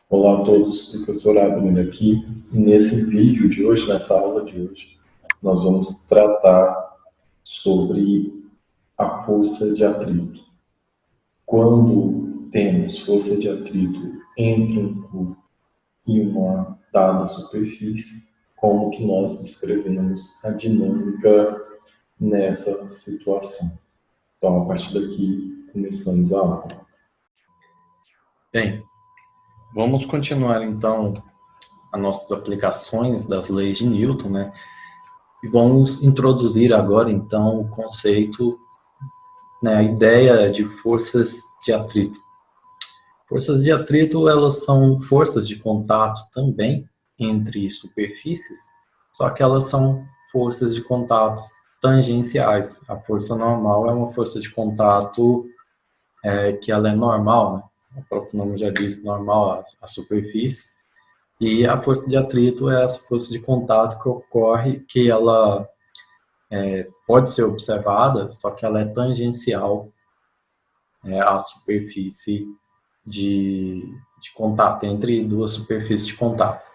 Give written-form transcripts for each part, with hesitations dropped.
Olá a todos, professor Abner aqui. E nesse vídeo de hoje, nessa aula de hoje, nós vamos tratar sobre a força de atrito. Quando temos força de atrito entre um cubo e uma dada superfície, como que nós descrevemos a dinâmica nessa situação? Então, a partir daqui, começamos a aula. Bem, vamos continuar então as nossas aplicações das leis de Newton, né? E vamos introduzir agora então o conceito, né, a ideia de forças de atrito. Forças de atrito, elas são forças de contato também entre superfícies, só que elas são forças de contatos tangenciais. A força normal é uma força de contato que ela é normal, né? O próprio nome já diz, normal a superfície. E a força de atrito é essa força de contato que ocorre, que ela pode ser observada, só que ela é tangencial à superfície de contato, entre duas superfícies de contato.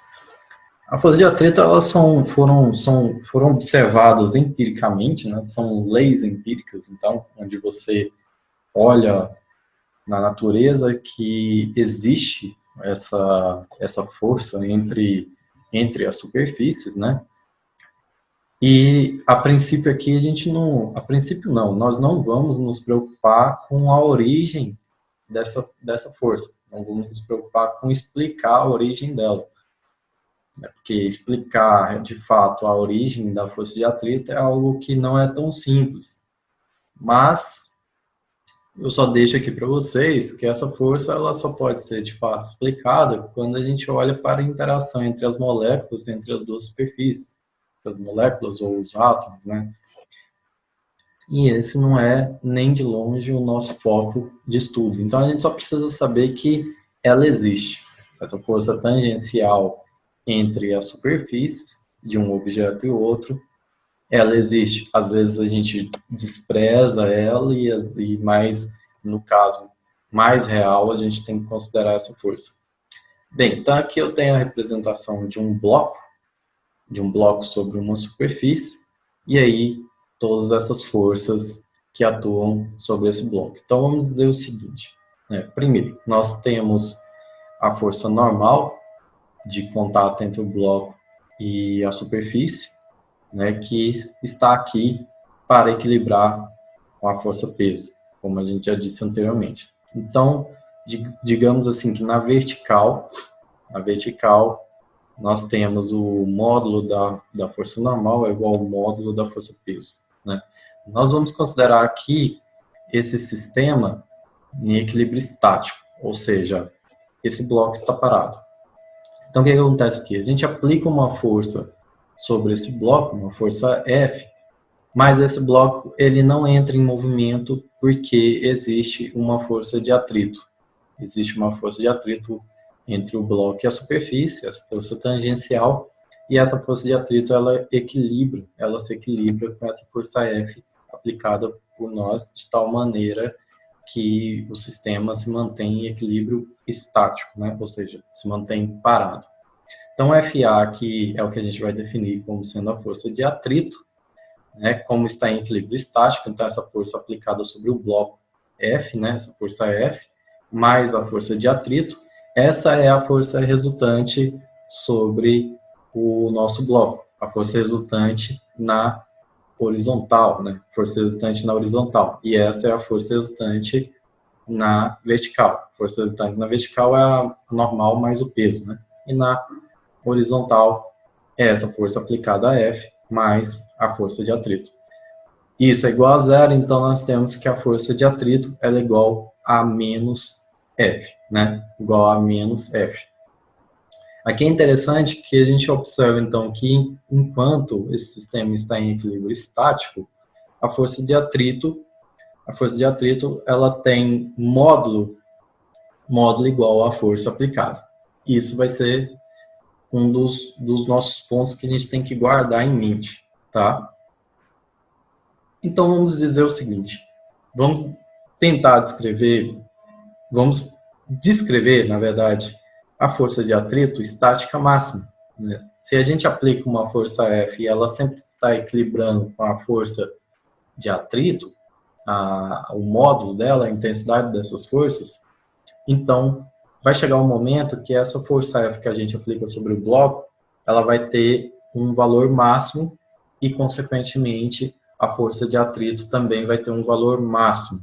A força de atrito, elas foram observadas empiricamente, né? São leis empíricas, então, onde você olha na natureza que existe essa força entre as superfícies, né? E a princípio aqui a princípio não, nós não vamos nos preocupar com a origem dessa força, não vamos nos preocupar com explicar a origem dela, né? Porque explicar de fato a origem da força de atrito é algo que não é tão simples, mas eu só deixo aqui para vocês que essa força ela só pode ser de fato explicada quando a gente olha para a interação entre as moléculas, entre as duas superfícies, as moléculas ou os átomos, né? E esse não é nem de longe o nosso foco de estudo. Então a gente só precisa saber que ela existe, essa força tangencial entre as superfícies de um objeto e outro, ela existe. Às vezes a gente despreza ela e mais, no caso mais real, a gente tem que considerar essa força. Bem, então aqui eu tenho a representação de um bloco sobre uma superfície, e aí todas essas forças que atuam sobre esse bloco. Então vamos dizer o seguinte, né? Primeiro, nós temos a força normal de contato entre o bloco e a superfície, né, que está aqui para equilibrar com a força-peso, como a gente já disse anteriormente. Então, digamos assim que na vertical, nós temos o módulo da força normal é igual ao módulo da força-peso, né? Nós vamos considerar aqui esse sistema em equilíbrio estático, ou seja, esse bloco está parado. Então, o que acontece aqui? A gente aplica uma força sobre esse bloco, uma força F, mas esse bloco ele não entra em movimento porque existe uma força de atrito. Existe uma força de atrito entre o bloco e a superfície, essa força tangencial, e essa força de atrito ela se equilibra com essa força F aplicada por nós de tal maneira que o sistema se mantém em equilíbrio estático, né? Ou seja, se mantém parado. Então, FA aqui é o que a gente vai definir como sendo a força de atrito, né? Como está em equilíbrio estático, então essa força aplicada sobre o bloco F, né? Essa força F, mais a força de atrito, essa é a força resultante sobre o nosso bloco, a força resultante na horizontal, né? Força resultante na horizontal. E essa é a força resultante na vertical. Força resultante na vertical é a normal mais o peso, né? E na horizontal é essa força aplicada a F mais a força de atrito. Isso é igual a zero, então nós temos que a força de atrito ela é igual a menos F, né? Igual a menos F. Aqui é interessante que a gente observa, então, que enquanto esse sistema está em equilíbrio estático, a força de atrito ela tem módulo igual à força aplicada. Isso vai ser um dos nossos pontos que a gente tem que guardar em mente, tá? Então, vamos dizer o seguinte, vamos descrever, na verdade, a força de atrito estática máxima, né? Se a gente aplica uma força F e ela sempre está equilibrando com a força de atrito, o módulo dela, a intensidade dessas forças, então vai chegar um momento que essa força F que a gente aplica sobre o bloco, ela vai ter um valor máximo e, consequentemente, a força de atrito também vai ter um valor máximo.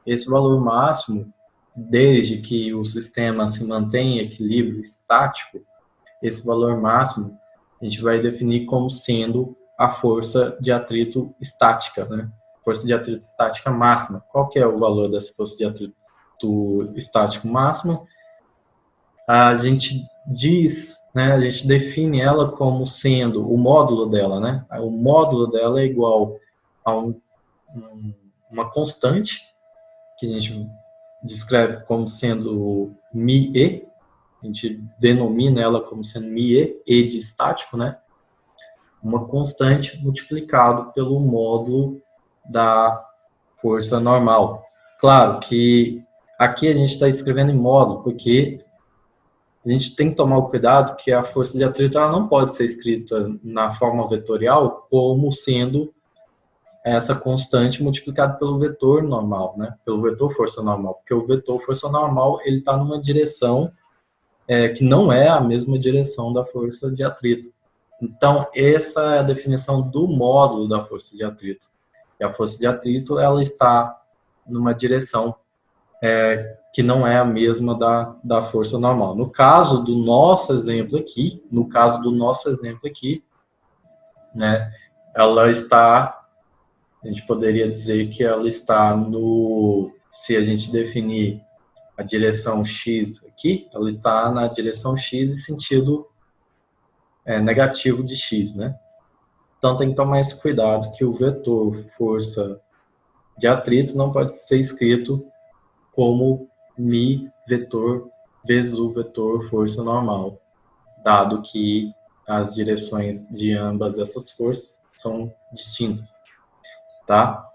Esse valor máximo, desde que o sistema se mantenha em equilíbrio estático, esse valor máximo a gente vai definir como sendo a força de atrito estática, né? Força de atrito estática máxima. Qual que é o valor dessa força de atrito estático máximo? A gente diz, né, a gente define ela como sendo o módulo dela, né? O módulo dela é igual a uma constante, que a gente descreve como sendo μe, a gente denomina ela como sendo μe, E de estático, né? Uma constante multiplicado pelo módulo da força normal. Claro que aqui a gente está escrevendo em módulo, porque a gente tem que tomar o cuidado que a força de atrito ela não pode ser escrita na forma vetorial como sendo essa constante multiplicada pelo vetor normal, né? Pelo vetor força normal, porque o vetor força normal ele está numa direção que não é a mesma direção da força de atrito. Então, essa é a definição do módulo da força de atrito. E a força de atrito, ela está numa direção que não é a mesma da força normal. No caso do nosso exemplo aqui, né, ela está, a gente poderia dizer que ela está se a gente definir a direção x aqui, ela está na direção x em sentido negativo de x, né? Então tem que tomar esse cuidado que o vetor força de atrito não pode ser escrito como mi vetor vezes o vetor força normal, dado que as direções de ambas essas forças são distintas, tá?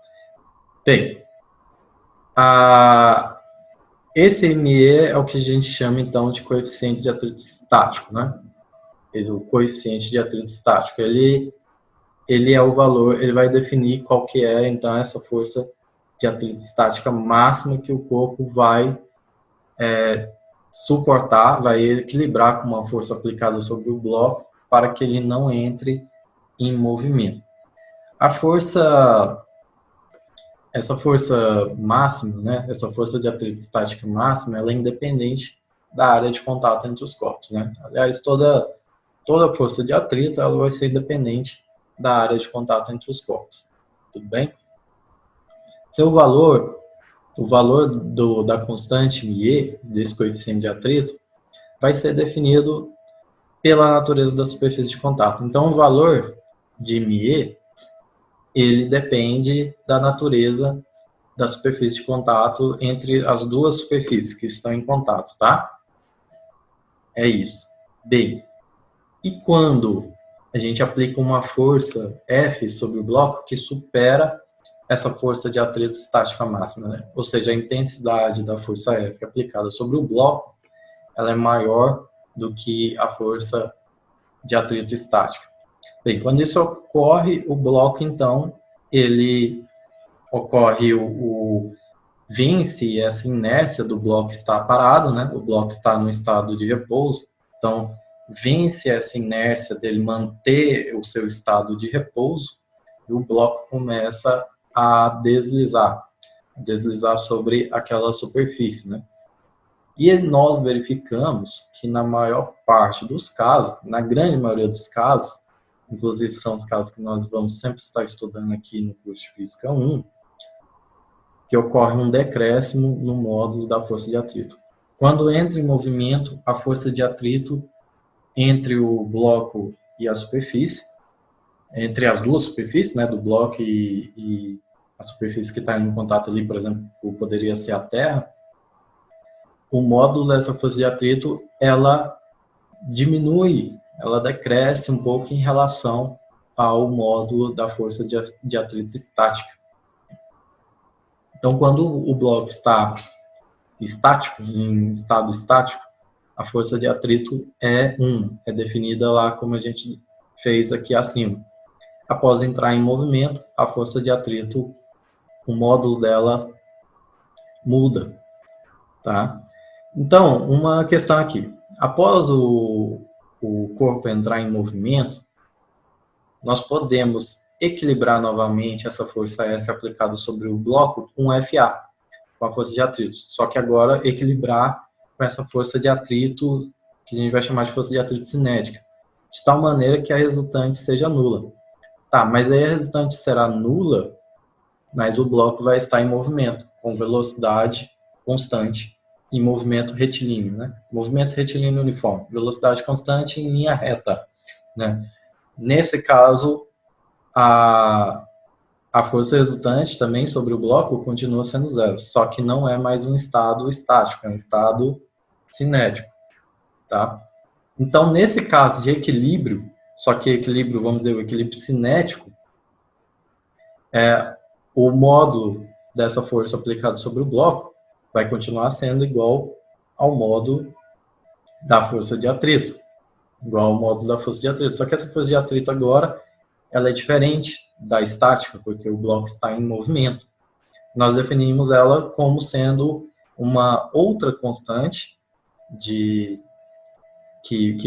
Bem, esse ME é o que a gente chama, então, de coeficiente de atrito estático, né? O coeficiente de atrito estático, ele é o valor, ele vai definir qual que é, então, essa força de atrito estática máxima que o corpo vai suportar, vai equilibrar com uma força aplicada sobre o bloco para que ele não entre em movimento. Essa força máxima, né, essa força de atrito estática máxima, ela é independente da área de contato entre os corpos, né? Aliás, toda força de atrito ela vai ser independente da área de contato entre os corpos. Tudo bem? Seu valor, o valor da constante μe, desse coeficiente de atrito, vai ser definido pela natureza da superfície de contato. Então, o valor de μe, ele depende da natureza da superfície de contato entre as duas superfícies que estão em contato, tá? É isso. Bem, e quando a gente aplica uma força F sobre o bloco que supera essa força de atrito estática máxima, né? Ou seja, a intensidade da força F aplicada sobre o bloco, ela é maior do que a força de atrito estática. Bem, quando isso ocorre, o bloco, então, ele ocorre vence essa inércia do bloco estar parado, né? O bloco está no estado de repouso, então vence essa inércia dele manter o seu estado de repouso e o bloco começa a deslizar sobre aquela superfície, né? E nós verificamos que na maior parte dos casos, na grande maioria dos casos, inclusive são os casos que nós vamos sempre estar estudando aqui no curso de Física 1, que ocorre um decréscimo no módulo da força de atrito. Quando entra em movimento, a força de atrito entre o bloco e a superfície, entre as duas superfícies, né, do bloco e a superfície que está em contato ali, por exemplo, poderia ser a Terra, o módulo dessa força de atrito, ela diminui, ela decresce um pouco em relação ao módulo da força de atrito estática. Então, quando o bloco está estático, em estado estático, a força de atrito é 1, é definida lá como a gente fez aqui acima. Após entrar em movimento, a força de atrito, o módulo dela muda, tá? Então, uma questão aqui. Após o corpo entrar em movimento, nós podemos equilibrar novamente essa força F aplicada sobre o bloco com FA, com a força de atrito. Só que agora equilibrar com essa força de atrito, que a gente vai chamar de força de atrito cinética, de tal maneira que a resultante seja nula. Tá, mas aí a resultante será nula, mas o bloco vai estar em movimento, com velocidade constante, em movimento retilíneo, né? Movimento retilíneo uniforme, velocidade constante em linha reta, né? Nesse caso, a força resultante também sobre o bloco continua sendo zero, só que não é mais um estado estático, é um estado cinético, tá? Então, nesse caso de equilíbrio, só que equilíbrio, vamos dizer, o equilíbrio cinético, o módulo dessa força aplicada sobre o bloco vai continuar sendo igual ao módulo da força de atrito, igual ao módulo da força de atrito. Só que essa força de atrito agora, ela é diferente da estática, porque o bloco está em movimento. Nós definimos ela como sendo uma outra constante que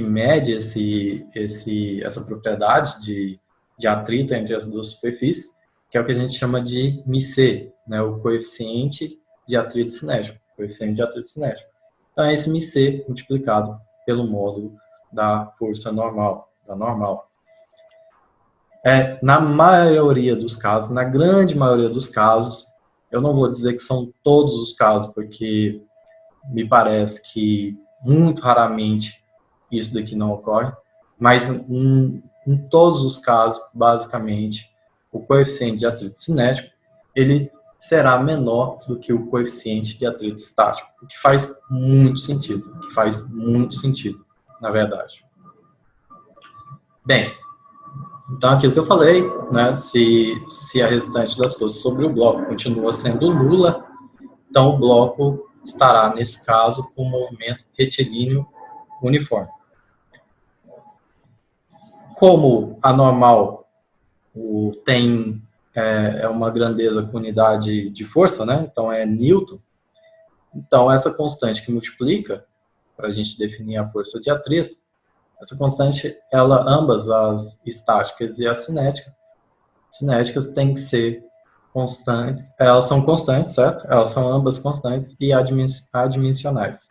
mede essa propriedade de atrito entre as duas superfícies, que é o que a gente chama de μc, né, o coeficiente de atrito cinético. Coeficiente de atrito cinético. Então, é esse μc multiplicado pelo módulo da força normal, da normal. Na maioria dos casos, na grande maioria dos casos, eu não vou dizer que são todos os casos, porque me parece que muito raramente isso daqui não ocorre, mas em todos os casos, basicamente, o coeficiente de atrito cinético, ele será menor do que o coeficiente de atrito estático, o que faz muito sentido, na verdade. Bem, então aquilo que eu falei, né, se a resultante das forças sobre o bloco continua sendo nula, então o bloco estará, nesse caso, com um movimento retilíneo uniforme. Como a normal tem uma grandeza com unidade de força, né? Então é Newton. Então essa constante que multiplica, para a gente definir a força de atrito, essa constante, ambas as estáticas e as cinéticas têm que ser constantes. Elas são constantes, certo? Elas são ambas constantes e adimensionais.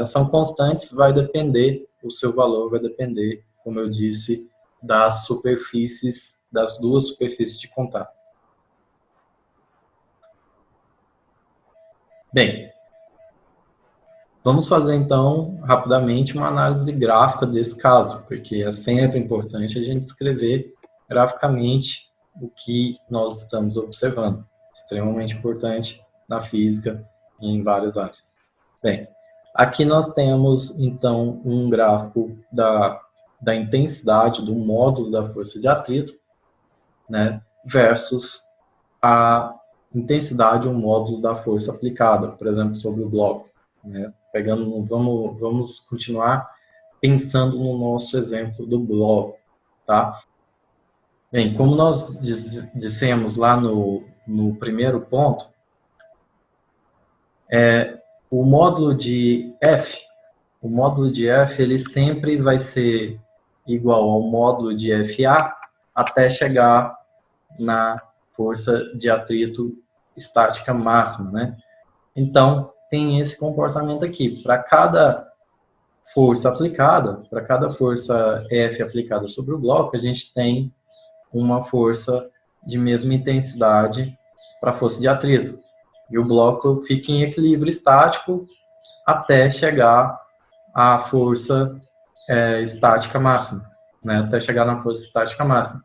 São constantes, o seu valor vai depender, como eu disse, das duas superfícies de contato. Bem, vamos fazer então, rapidamente, uma análise gráfica desse caso, porque é sempre importante a gente escrever graficamente o que nós estamos observando. Extremamente importante na física e em várias áreas. Bem, aqui nós temos, então, um gráfico da intensidade do módulo da força de atrito, né, versus a intensidade ou módulo da força aplicada, por exemplo, sobre o bloco. Né? Vamos continuar pensando no nosso exemplo do bloco. Tá? Bem, como nós dissemos lá no primeiro ponto, o módulo de F ele sempre vai ser igual ao módulo de FA até chegar na força de atrito estática máxima, né? Então, tem esse comportamento aqui. Para cada força aplicada, para cada força F aplicada sobre o bloco, a gente tem uma força de mesma intensidade para a força de atrito. E o bloco fica em equilíbrio estático até chegar à força estática máxima, né? Até chegar na força estática máxima.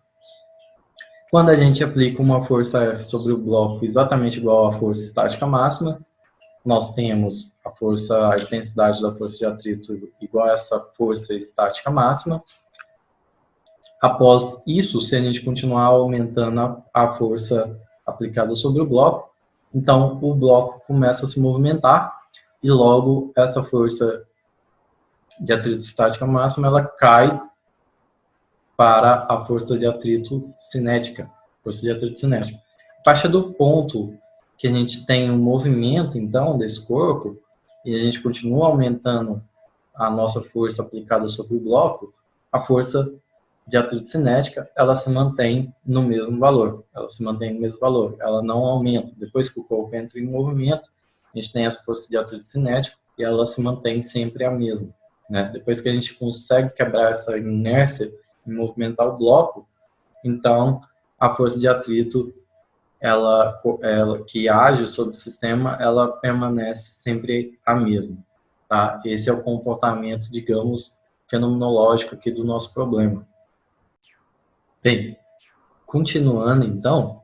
Quando a gente aplica uma força F sobre o bloco exatamente igual à força estática máxima, nós temos a intensidade da força de atrito igual a essa força estática máxima. Após isso, se a gente continuar aumentando a força aplicada sobre o bloco, então o bloco começa a se movimentar e logo essa força de atrito estática máxima, ela cai para a força de atrito cinética. Força de atrito cinética. A partir do ponto que a gente tem um movimento, então, desse corpo, e a gente continua aumentando a nossa força aplicada sobre o bloco, a força de atrito cinética, ela se mantém no mesmo valor. Ela se mantém no mesmo valor. Ela não aumenta. Depois que o corpo entra em movimento, a gente tem essa força de atrito cinético e ela se mantém sempre a mesma, né? Depois que a gente consegue quebrar essa inércia e movimentar o bloco, então a força de atrito ela que age sobre o sistema, ela permanece sempre a mesma, tá? Esse é o comportamento, digamos, fenomenológico aqui do nosso problema. Bem, continuando então,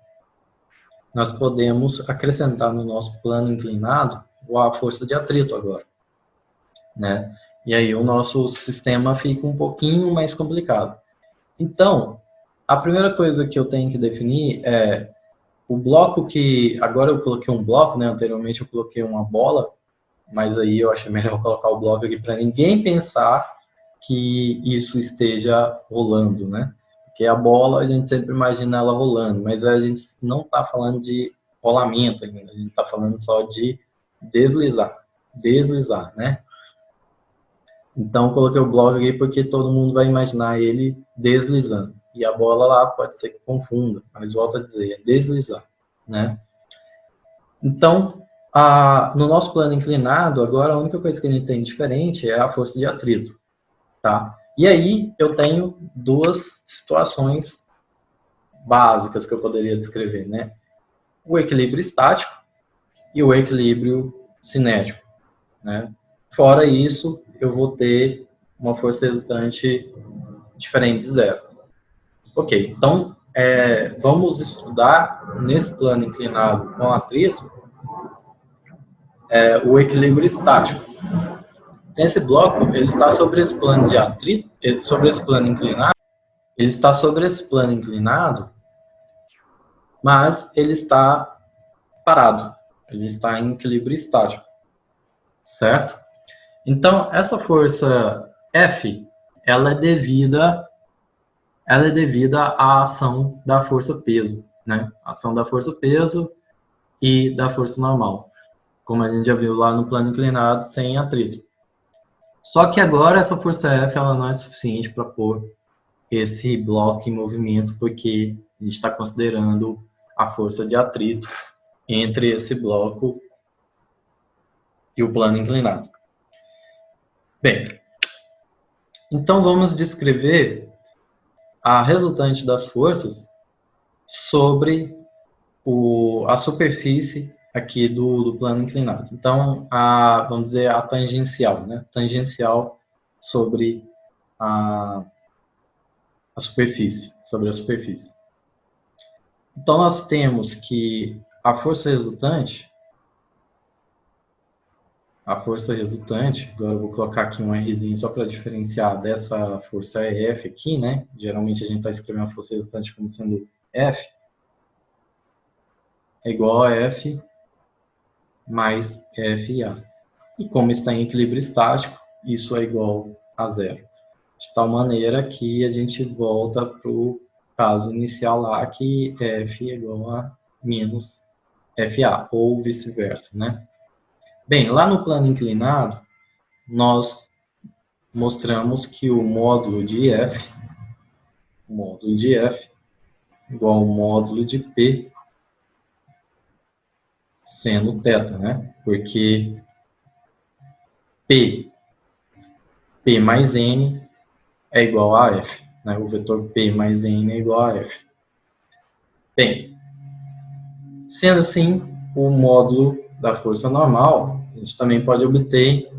nós podemos acrescentar no nosso plano inclinado a força de atrito agora, né? E aí o nosso sistema fica um pouquinho mais complicado. Então, a primeira coisa que eu tenho que definir é o bloco que... Agora eu coloquei um bloco, né? Anteriormente eu coloquei uma bola, mas aí eu achei melhor colocar o bloco aqui para ninguém pensar que isso esteja rolando, né? Porque a bola a gente sempre imagina ela rolando, mas a gente não está falando de rolamento ainda, a gente está falando só de deslizar, né? Então coloquei o bloco aqui porque todo mundo vai imaginar ele deslizando. E a bola lá pode ser que confunda, mas volto a dizer, é deslizar, né? Então, no nosso plano inclinado, agora a única coisa que a gente tem diferente é a força de atrito, tá? E aí eu tenho duas situações básicas que eu poderia descrever, né? O equilíbrio estático e o equilíbrio cinético, né? Fora isso, eu vou ter uma força resultante diferente de zero. Ok, então vamos estudar nesse plano inclinado com atrito o equilíbrio estático. Esse bloco ele está sobre esse plano de atrito, sobre esse plano inclinado. Ele está sobre esse plano inclinado, mas ele está parado. Ele está em equilíbrio estático, certo? Então essa força F, ela é devida à ação da força peso, né? A ação da força peso e da força normal, como a gente já viu lá no plano inclinado sem atrito. Só que agora essa força F ela não é suficiente para pôr esse bloco em movimento, porque a gente está considerando a força de atrito entre esse bloco e o plano inclinado. Bem, então vamos descrever a resultante das forças sobre a superfície aqui do plano inclinado. Então, vamos dizer, a tangencial, né? Tangencial sobre a superfície, sobre a superfície. Então, nós temos que a força resultante, agora eu vou colocar aqui um Rzinho só para diferenciar dessa força F aqui, né? Geralmente a gente está escrevendo a força resultante como sendo F, é igual a F mais FA. E como está em equilíbrio estático, isso é igual a zero. De tal maneira que a gente volta para o caso inicial lá, que F é igual a menos FA, ou vice-versa, né? Bem, lá no plano inclinado, nós mostramos que o módulo de F igual ao módulo de P seno θ, né? Porque P mais N é igual a F, né? O vetor P mais N é igual a F. Bem, sendo assim, o módulo da força normal, a gente também pode obter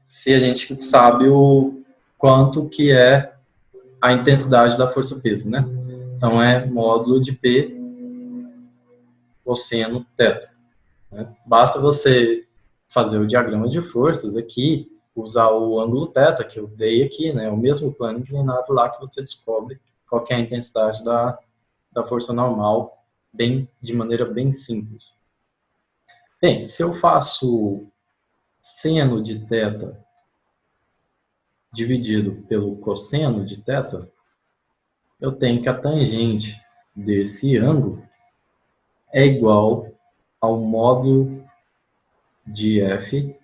se a gente sabe o quanto que é a intensidade da força-peso, né? Então, é módulo de P cosseno θ. Né? Basta você fazer o diagrama de forças aqui, usar o ângulo θ, que eu dei aqui, né? O mesmo plano inclinado lá que você descobre qual que é a intensidade da força normal, de maneira bem simples. Bem, se eu faço seno de θ dividido pelo cosseno de θ, eu tenho que a tangente desse ângulo é igual ao módulo de f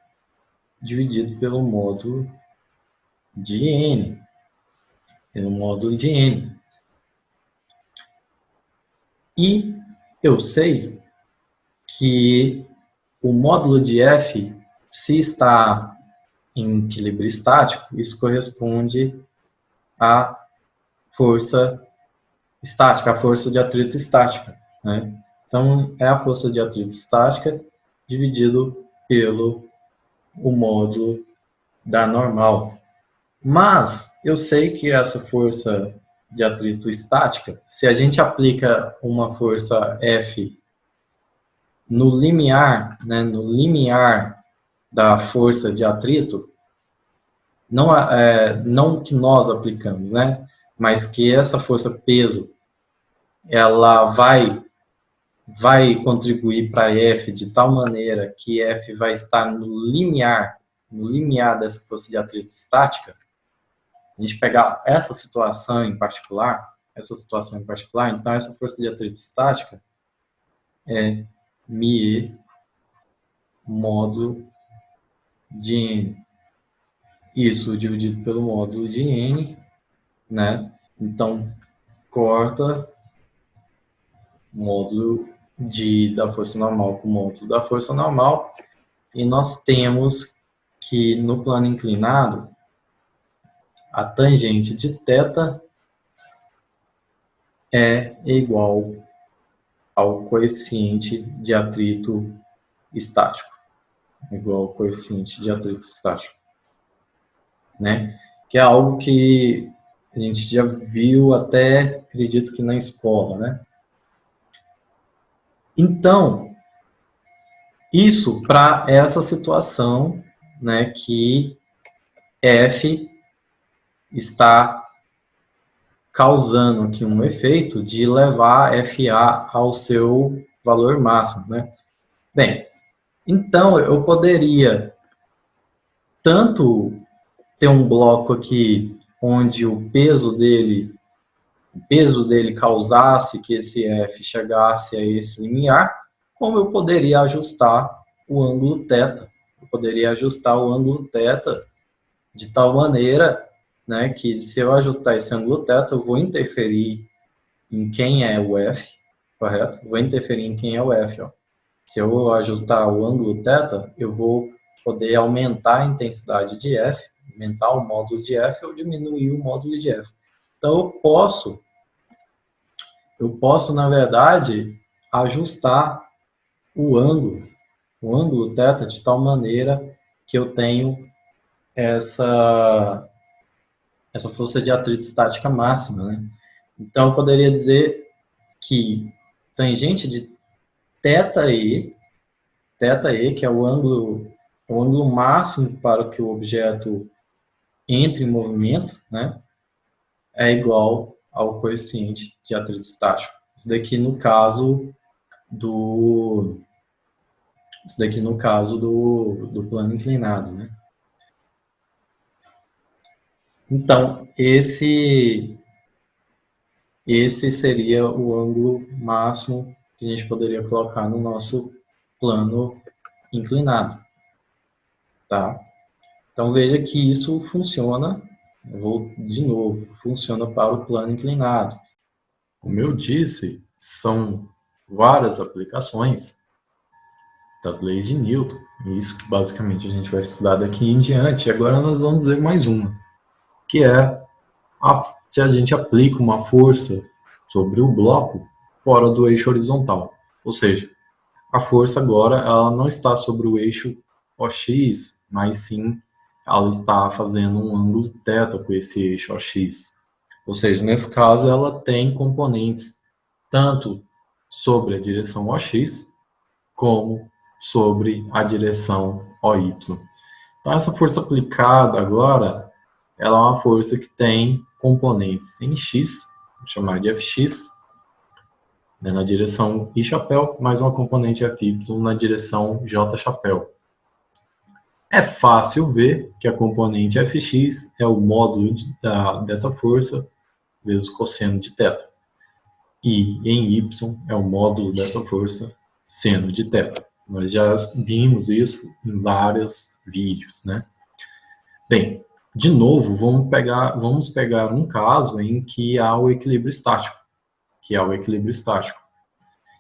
dividido pelo módulo de n, pelo módulo de n. E eu sei que o módulo de f, se está em equilíbrio estático, isso corresponde à força estática, a força de atrito estática, né? Então, é a força de atrito estática dividido pelo o módulo da normal. Mas eu sei que essa força de atrito estática, se a gente aplica uma força F no limiar, né, no limiar da força de atrito, não que nós aplicamos, né, mas que essa força peso, ela vai contribuir para F de tal maneira que F vai estar no limiar dessa força de atrito estática. A gente pegar essa situação em particular, então essa força de atrito estática é μe módulo de n. Isso dividido pelo módulo de n, né? Então, corta módulo da força normal com módulo da força normal, e nós temos que no plano inclinado, a tangente de θ é igual ao coeficiente de atrito estático. Igual ao coeficiente de atrito estático. Né? Que é algo que a gente já viu até, acredito que na escola, né? Então, isso para essa situação, né, que F está causando aqui um efeito de levar FA ao seu valor máximo, né? Bem, então eu poderia tanto ter um bloco aqui onde o peso dele causasse que esse F chegasse a esse limiar, como eu poderia ajustar o ângulo θ. Eu poderia ajustar o ângulo θ de tal maneira, né, que se eu ajustar esse ângulo θ, eu vou interferir em quem é o F, correto? Vou interferir em quem é o F, ó. Se eu ajustar o ângulo θ, eu vou poder aumentar a intensidade de F, aumentar o módulo de F ou diminuir o módulo de F. Então, eu posso, na verdade, ajustar o ângulo θ de tal maneira que eu tenho essa força de atrito estática máxima, né? Então, eu poderia dizer que tangente de θe, que é o ângulo máximo para que o objeto entre em movimento, né, é igual ao coeficiente de atrito estático. Isso daqui no caso do plano inclinado, né? Então, esse seria o ângulo máximo que a gente poderia colocar no nosso plano inclinado, tá? Então, veja que isso funciona, eu vou de novo, funciona para o plano inclinado. Como eu disse, são várias aplicações das leis de Newton, isso que basicamente a gente vai estudar daqui em diante. E agora nós vamos ver mais uma, que é se a gente aplica uma força sobre o bloco fora do eixo horizontal. Ou seja, a força agora ela não está sobre o eixo OX, mas sim ela está fazendo um ângulo θ com esse eixo OX. Ou seja, nesse caso ela tem componentes tanto sobre a direção OX como sobre a direção OY. Então essa força aplicada agora, ela é uma força que tem componentes em x, vou chamar de Fx, né, na direção I chapéu, mais uma componente Fy na direção J chapéu. É fácil ver que a componente fx é o módulo dessa força vezes o cosseno de θ. E em y é o módulo dessa força seno de θ. Nós já vimos isso em vários vídeos, né? Bem, de novo, vamos pegar um caso em que há o equilíbrio estático,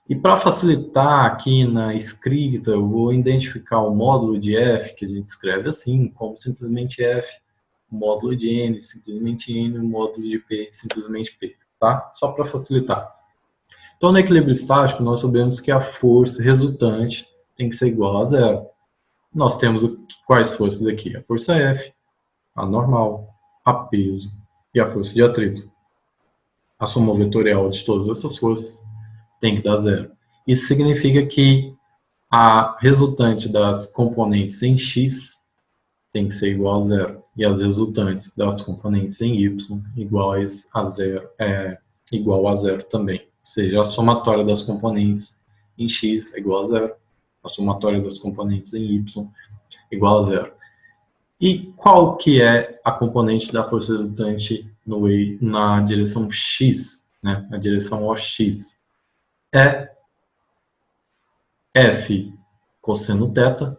E para facilitar aqui na escrita, eu vou identificar o módulo de f, que a gente escreve assim, como simplesmente f, o módulo de n, simplesmente n, o módulo de p, simplesmente p, tá? Só para facilitar. Então, no equilíbrio estático, nós sabemos que a força resultante tem que ser igual a zero. Nós temos quais forças aqui? A força F, a normal, a peso e a força de atrito. A soma vetorial de todas essas forças tem que dar zero. Isso significa que a resultante das componentes em x tem que ser igual a zero. E as resultantes das componentes em y iguais a zero, igual a zero também. Ou seja, a somatória das componentes em x é igual a zero. A somatória das componentes em y é igual a zero. E qual que é a componente da força resultante na direção x, né? Na direção OX? É F cosseno θ,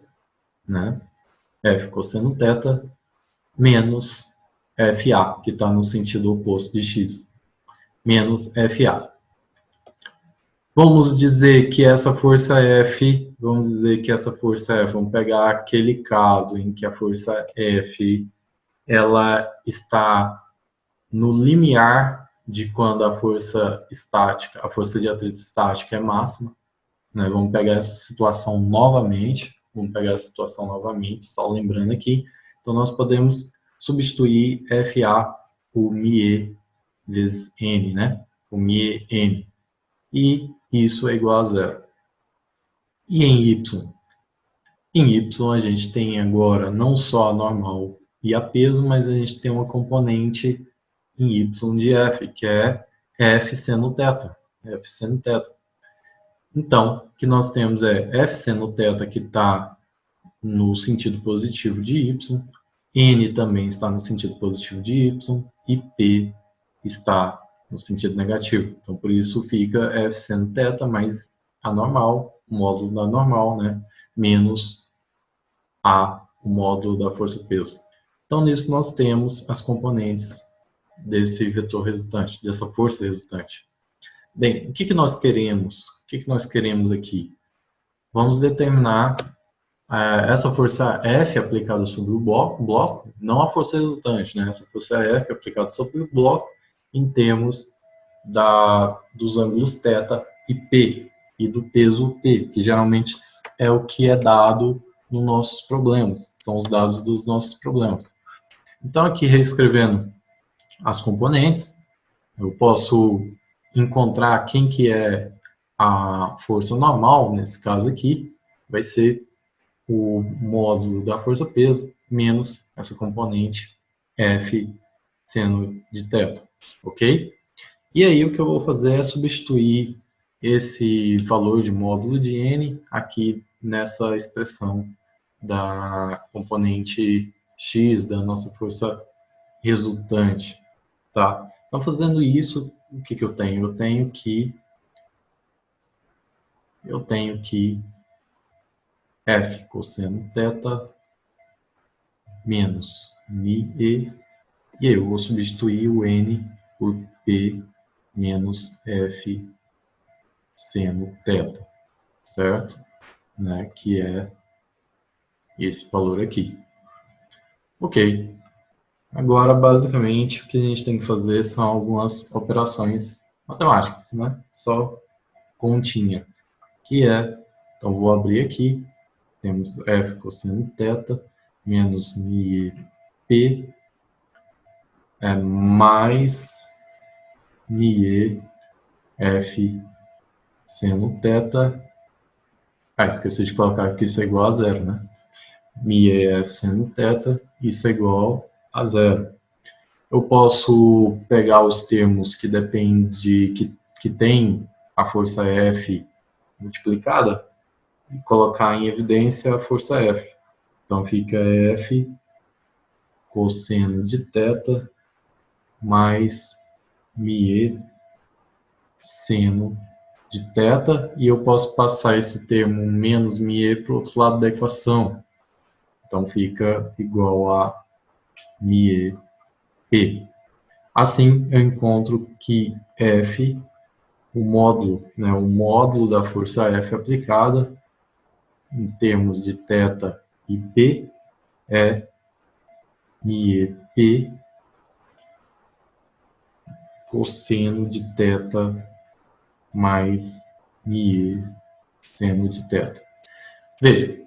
né? F cosseno θ menos FA, que está no sentido oposto de x, menos FA. Vamos dizer que essa força F, vamos pegar aquele caso em que a força F, ela está no limiar de quando a força estática, a força de atrito estática é máxima, né? Vamos pegar essa situação novamente, só lembrando aqui. Então, nós podemos substituir FA por μe vezes N, né? O μe N. E isso é igual a zero. E em Y? Em Y, a gente tem agora não só a normal e a peso, mas a gente tem uma componente em Y de F, que é F seno θ. Então, o que nós temos é F seno θ, que está no sentido positivo de Y, N também está no sentido positivo de Y, e P está no sentido negativo. Então, por isso fica F seno θ mais a normal, o módulo da normal, né? Menos A, o módulo da força-peso. Então, nisso nós temos as componentes desse vetor resultante, dessa força resultante. Bem, o que nós queremos? O que nós queremos aqui? Vamos determinar essa força F aplicada sobre o bloco, não a força resultante, né? Essa força F aplicada sobre o bloco em termos dos ângulos θ e P, e do peso P, que geralmente é o que é dado nos nossos problemas, são os dados dos nossos problemas. Então, aqui reescrevendo as componentes, eu posso encontrar quem que é a força normal, nesse caso aqui, vai ser o módulo da força-peso menos essa componente F seno de θ, ok? E aí o que eu vou fazer é substituir esse valor de módulo de N aqui nessa expressão da componente X da nossa força resultante, tá? Então, fazendo isso, o que eu tenho? Eu tenho que F cosseno θ menos μe, e aí eu vou substituir o N por P menos F seno θ, certo? Né? Que é esse valor aqui. Ok. Agora, basicamente, o que a gente tem que fazer são algumas operações matemáticas, né? Só continha. Que é, então vou abrir aqui, temos F cosseno θ menos μe P mais μe F seno θ. Esqueci de colocar que isso é igual a zero, né? μe F seno θ, isso é igual a zero. Eu posso pegar os termos que que tem a força F multiplicada e colocar em evidência a força F. Então fica F cosseno de θ mais μe seno de θ, e eu posso passar esse termo menos μe para o outro lado da equação. Então fica igual a μe P. Assim eu encontro que F, o módulo da força F aplicada, em termos de θ e P, é μP cosseno de θ mais μe seno de θ. Veja,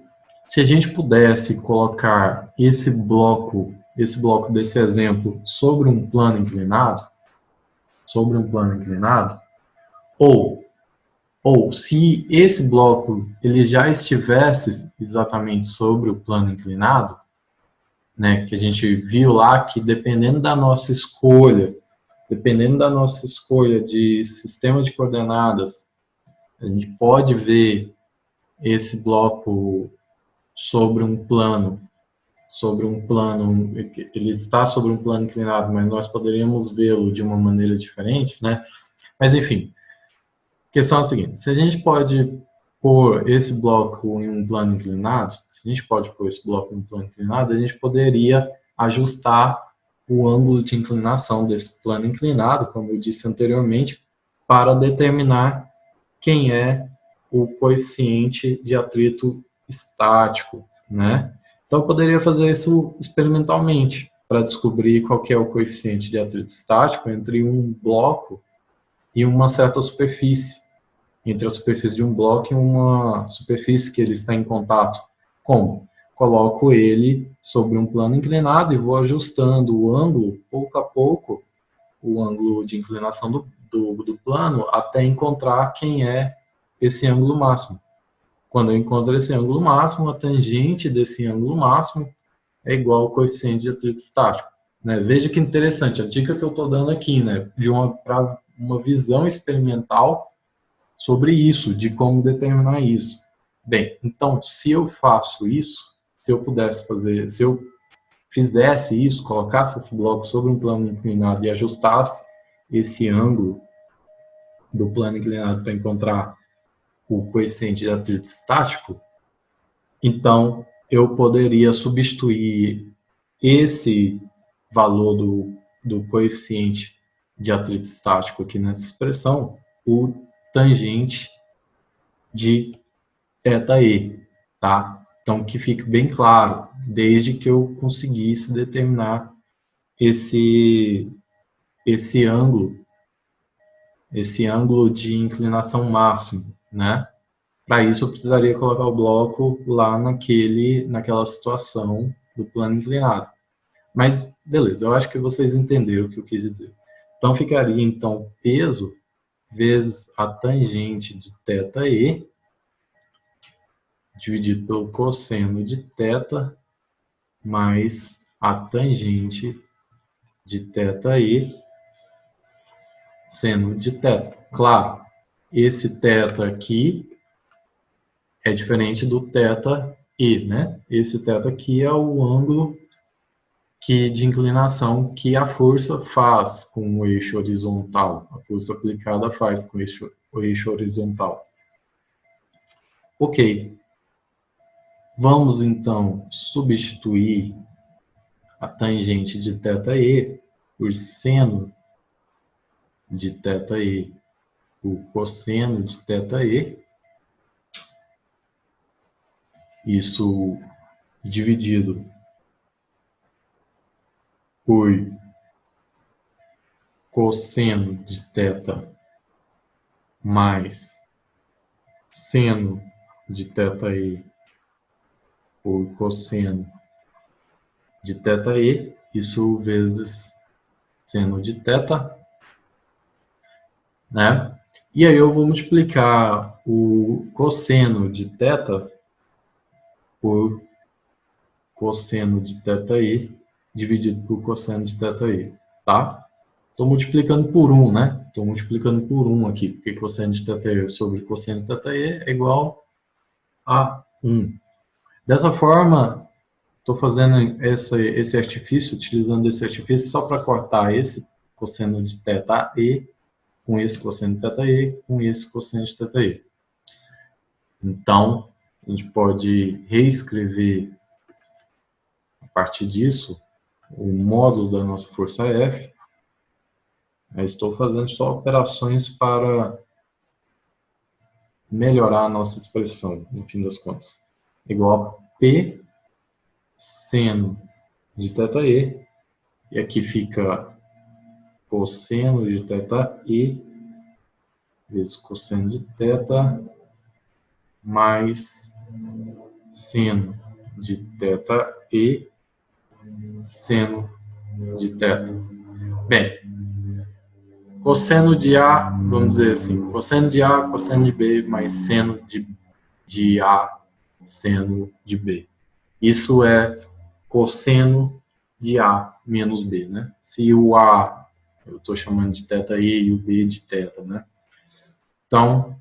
se a gente pudesse colocar esse bloco desse exemplo sobre um plano inclinado, ou se esse bloco ele já estivesse exatamente sobre o plano inclinado, né, que a gente viu lá que dependendo da nossa escolha de sistema de coordenadas, a gente pode ver esse bloco sobre um plano, ele está sobre um plano inclinado, mas nós poderíamos vê-lo de uma maneira diferente, né? Mas enfim, a questão é a seguinte: se a gente pode pôr esse bloco em um plano inclinado, a gente poderia ajustar o ângulo de inclinação desse plano inclinado, como eu disse anteriormente, para determinar quem é o coeficiente de atrito estático, né? Então, eu poderia fazer isso experimentalmente, para descobrir qual que é o coeficiente de atrito estático entre um bloco e uma certa superfície, entre a superfície de um bloco e uma superfície que ele está em contato. Como? Coloco ele sobre um plano inclinado e vou ajustando o ângulo, pouco a pouco, o ângulo de inclinação do plano, até encontrar quem é esse ângulo máximo. Quando eu encontro esse ângulo máximo, a tangente desse ângulo máximo é igual ao coeficiente de atrito estático. Né? Veja que interessante, a dica que eu estou dando aqui, né, para uma visão experimental sobre isso, de como determinar isso. Bem, então, se eu faço isso, se eu fizesse isso, colocasse esse bloco sobre um plano inclinado e ajustasse esse ângulo do plano inclinado para encontrar o coeficiente de atrito estático, então eu poderia substituir esse valor do coeficiente de atrito estático aqui nessa expressão por tangente de θe, tá? Então, que fique bem claro, desde que eu conseguisse determinar esse ângulo de inclinação máximo, né? Para isso, eu precisaria colocar o bloco lá naquela situação do plano inclinado. Mas, beleza, eu acho que vocês entenderam o que eu quis dizer. Então, ficaria, então, peso vezes a tangente de θe dividido pelo cosseno de θ mais a tangente de θe seno de θ. Claro, esse θ aqui é diferente do θe, né? Esse θ aqui é o ângulo de inclinação que a força faz com o eixo horizontal. A força aplicada faz com o eixo horizontal. Ok. Vamos, então, substituir a tangente de θe por seno de θe por cosseno de θe. Isso dividido por cosseno de θ mais seno de θe por cosseno de θe, isso vezes seno de θ, né? E aí eu vou multiplicar o cosseno de θ por cosseno de θe dividido por cosseno de θe, tá? Estou multiplicando por 1, né? Estou multiplicando por 1 aqui, porque cosseno de θe sobre cosseno de θe é igual a 1. Dessa forma, Estou fazendo esse artifício, utilizando esse artifício só para cortar esse cosseno de θe com esse cosseno de θe com esse cosseno de θe. Então, a gente pode reescrever, a partir disso, o módulo da nossa força F. Eu estou fazendo só operações para melhorar a nossa expressão, no fim das contas. Igual a P seno de θe, e aqui fica cosseno de θe vezes cosseno de θ mais seno de θe seno de θ. Bem, cosseno de A, vamos dizer assim, cosseno de A, cosseno de B, mais seno de A, seno de B. Isso é cosseno de A menos B, né? Se o A, eu estou chamando de θe e o B de θ, né? Então,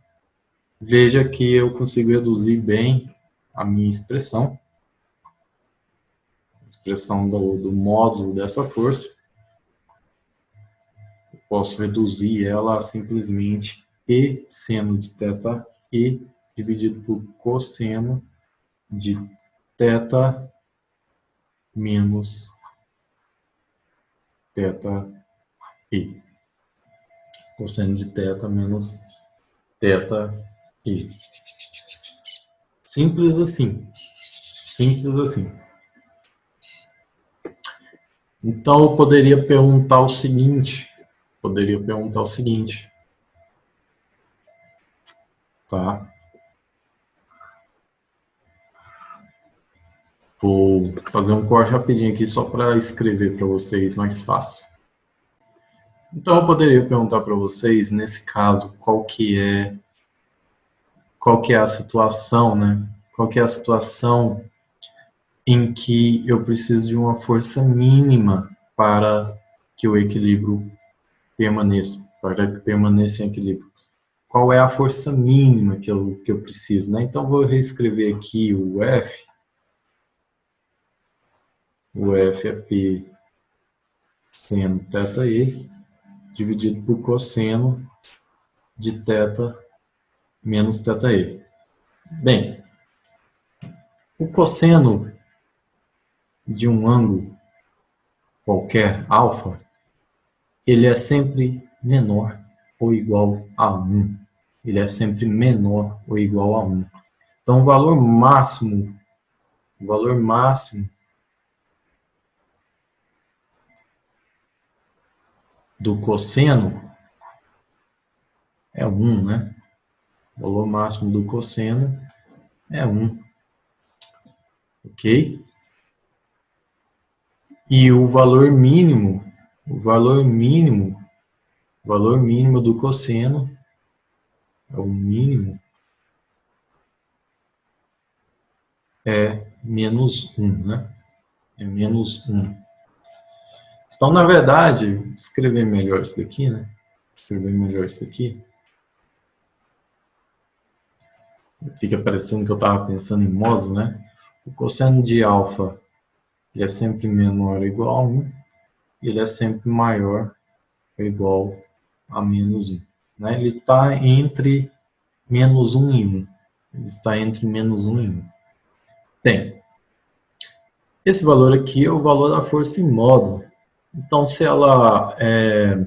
veja que eu consigo reduzir bem a minha expressão, a expressão do módulo dessa força. Eu posso reduzir ela a simplesmente E seno de θe dividido por cosseno de θ menos θe. Cosseno de θ menos θe. Simples assim. Simples assim. Então, eu poderia perguntar o seguinte. Tá? Vou fazer um corte rapidinho aqui só para escrever para vocês mais fácil. Então, eu poderia perguntar para vocês, nesse caso, qual que é a situação, né? Qual que é a situação em que eu preciso de uma força mínima para que o equilíbrio permaneça, para que permaneça em equilíbrio. Qual é a força mínima que eu preciso, né? Então, vou reescrever aqui o F. O F é P seno θe dividido por cosseno de θ menos θe. Bem, o cosseno de um ângulo qualquer, alfa, ele é sempre menor ou igual a 1. Ele é sempre menor ou igual a 1. Então, o valor máximo do cosseno é 1, né? O valor máximo do cosseno é 1. Ok? E o valor mínimo do cosseno, o mínimo, é menos 1, né? É menos 1. Então, na verdade, escrever melhor isso daqui, né? Fica parecendo que eu estava pensando em módulo, né? O cosseno de alfa, ele é sempre menor ou igual a 1. E ele é sempre maior ou igual a menos 1. Né? Ele está entre menos 1 e 1. Ele está entre menos 1 e 1. Bem, esse valor aqui é o valor da força em módulo. Então, se ela é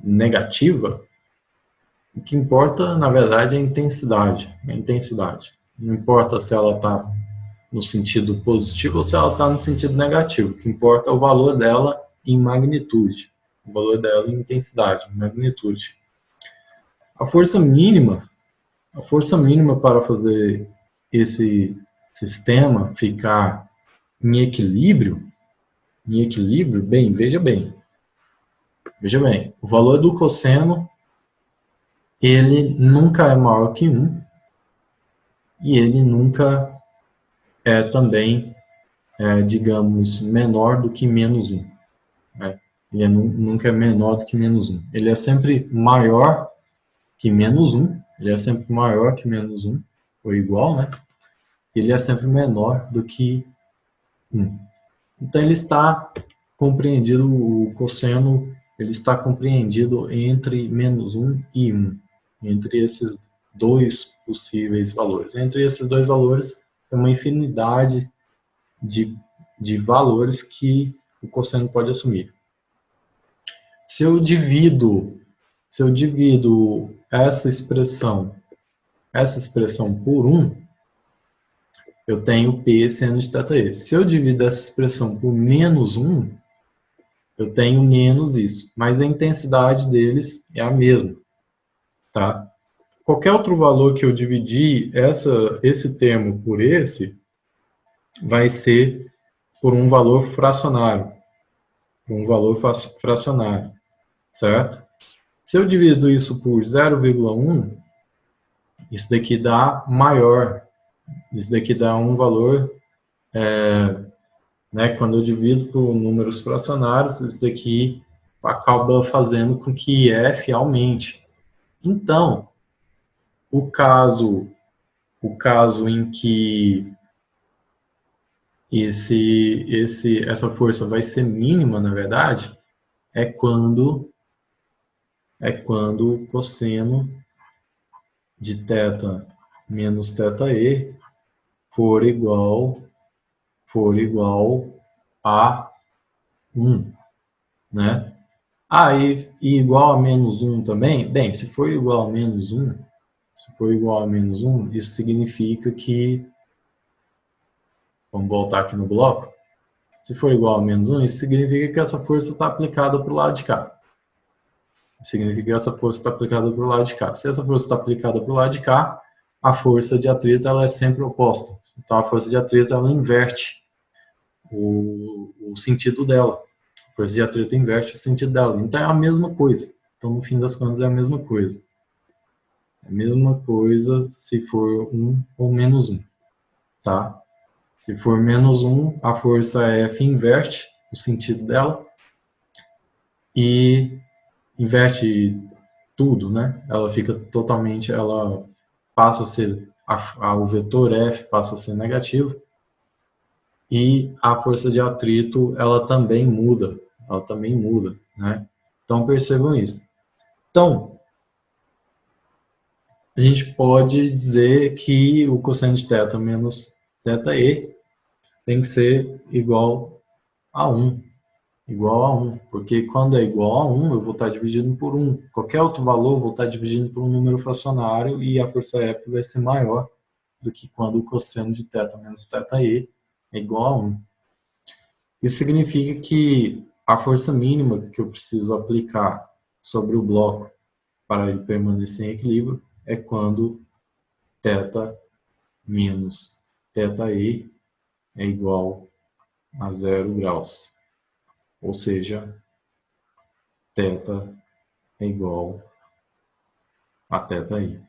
negativa, o que importa, na verdade, é a intensidade. Não importa se ela está no sentido positivo ou se ela está no sentido negativo. O que importa é o valor dela em magnitude. O valor dela em intensidade, em magnitude. A força mínima para fazer esse sistema ficar em equilíbrio, bem, veja bem, o valor do cosseno, ele nunca é maior que 1, e ele nunca é também, digamos, menor do que menos 1. Né? Ele nunca é menor do que menos 1. Ele é sempre maior que menos 1, ou igual, né? ele é sempre menor do que 1. Então, ele está compreendido, o cosseno, ele está compreendido entre menos 1 e 1, entre esses dois possíveis valores. Entre esses dois valores, tem uma infinidade de valores que o cosseno pode assumir. Se eu divido essa expressão por 1, eu tenho P seno de θe. Se eu divido essa expressão por menos 1, eu tenho menos isso. Mas a intensidade deles é a mesma. Tá? Qualquer outro valor que eu dividir esse termo por esse, vai ser por um valor fracionário. Certo? Se eu divido isso por 0,1, isso daqui dá maior. Isso daqui dá um valor, quando eu divido por números fracionários, isso daqui acaba fazendo com que f aumente. Então, o caso em que essa força vai ser mínima, na verdade, é quando o cosseno de θ menos θe for igual a 1, né? E igual a menos 1 também? Bem, se for igual a menos 1, isso significa que... Vamos voltar aqui no bloco. Se for igual a menos 1, isso significa que essa força está aplicada para o lado de cá. Se essa força está aplicada para o lado de cá, a força de atrito ela é sempre oposta. Então, a força de atrito ela inverte o sentido dela. A força de atrito inverte o sentido dela. Então, é a mesma coisa. Então, no fim das contas, é a mesma coisa. É a mesma coisa se for 1 ou menos 1. Tá? Se for menos 1, a força F inverte o sentido dela e inverte tudo, né? Ela fica totalmente, ela passa a ser, o vetor F passa a ser negativo e a força de atrito, ela também muda, né? Então, percebam isso. Então, a gente pode dizer que o cosseno de θ menos θe tem que ser igual a 1. Porque quando é igual a 1, eu vou estar dividindo por 1. Qualquer outro valor, eu vou estar dividindo por um número fracionário e a força F vai ser maior do que quando o cosseno de θ menos θe é igual a 1. Isso significa que a força mínima que eu preciso aplicar sobre o bloco para ele permanecer em equilíbrio é quando θ menos θe é igual a 0 graus. Ou seja, θ é igual a θi.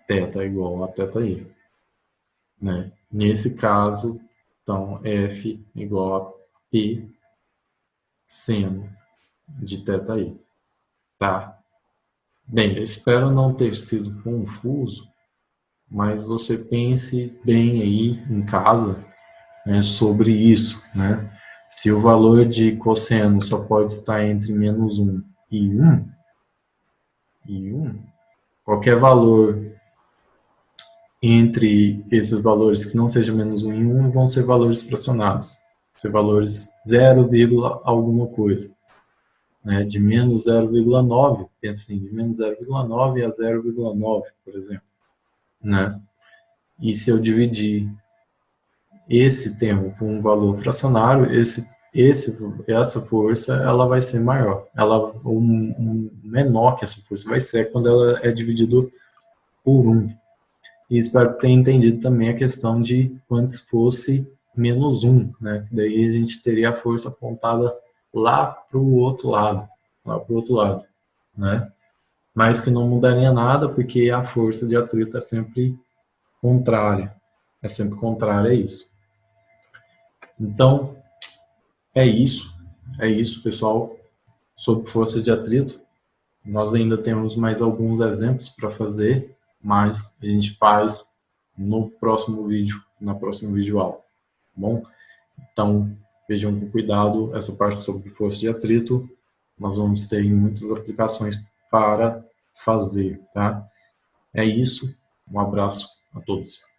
Θ é igual a θi. Né? Nesse caso, então, F igual a P seno de θi. Tá? Bem, eu espero não ter sido confuso, mas você pense bem aí em casa, né, sobre isso, né? Se o valor de cosseno só pode estar entre menos 1 e 1, qualquer valor entre esses valores que não seja menos 1 e 1 vão ser valores fracionados. Vão ser valores 0, alguma coisa. Né? De menos 0,9, pensa assim, de menos 0,9 a 0,9, por exemplo. Né? E se eu dividir esse termo por um valor fracionário, essa força ela vai ser maior. Menor que essa força vai ser quando ela é dividida por 1. E espero que tenha entendido também a questão de quando fosse menos 1, né? Daí a gente teria a força apontada lá para o outro lado, né? Mas que não mudaria nada porque a força de atrito é sempre contrária. É sempre contrária a isso. Então, é isso, pessoal, sobre força de atrito. Nós ainda temos mais alguns exemplos para fazer, mas a gente faz no próximo vídeo, na próxima videoaula, tá bom? Então, vejam com cuidado essa parte sobre força de atrito. Nós vamos ter muitas aplicações para fazer, tá? É isso. Um abraço a todos.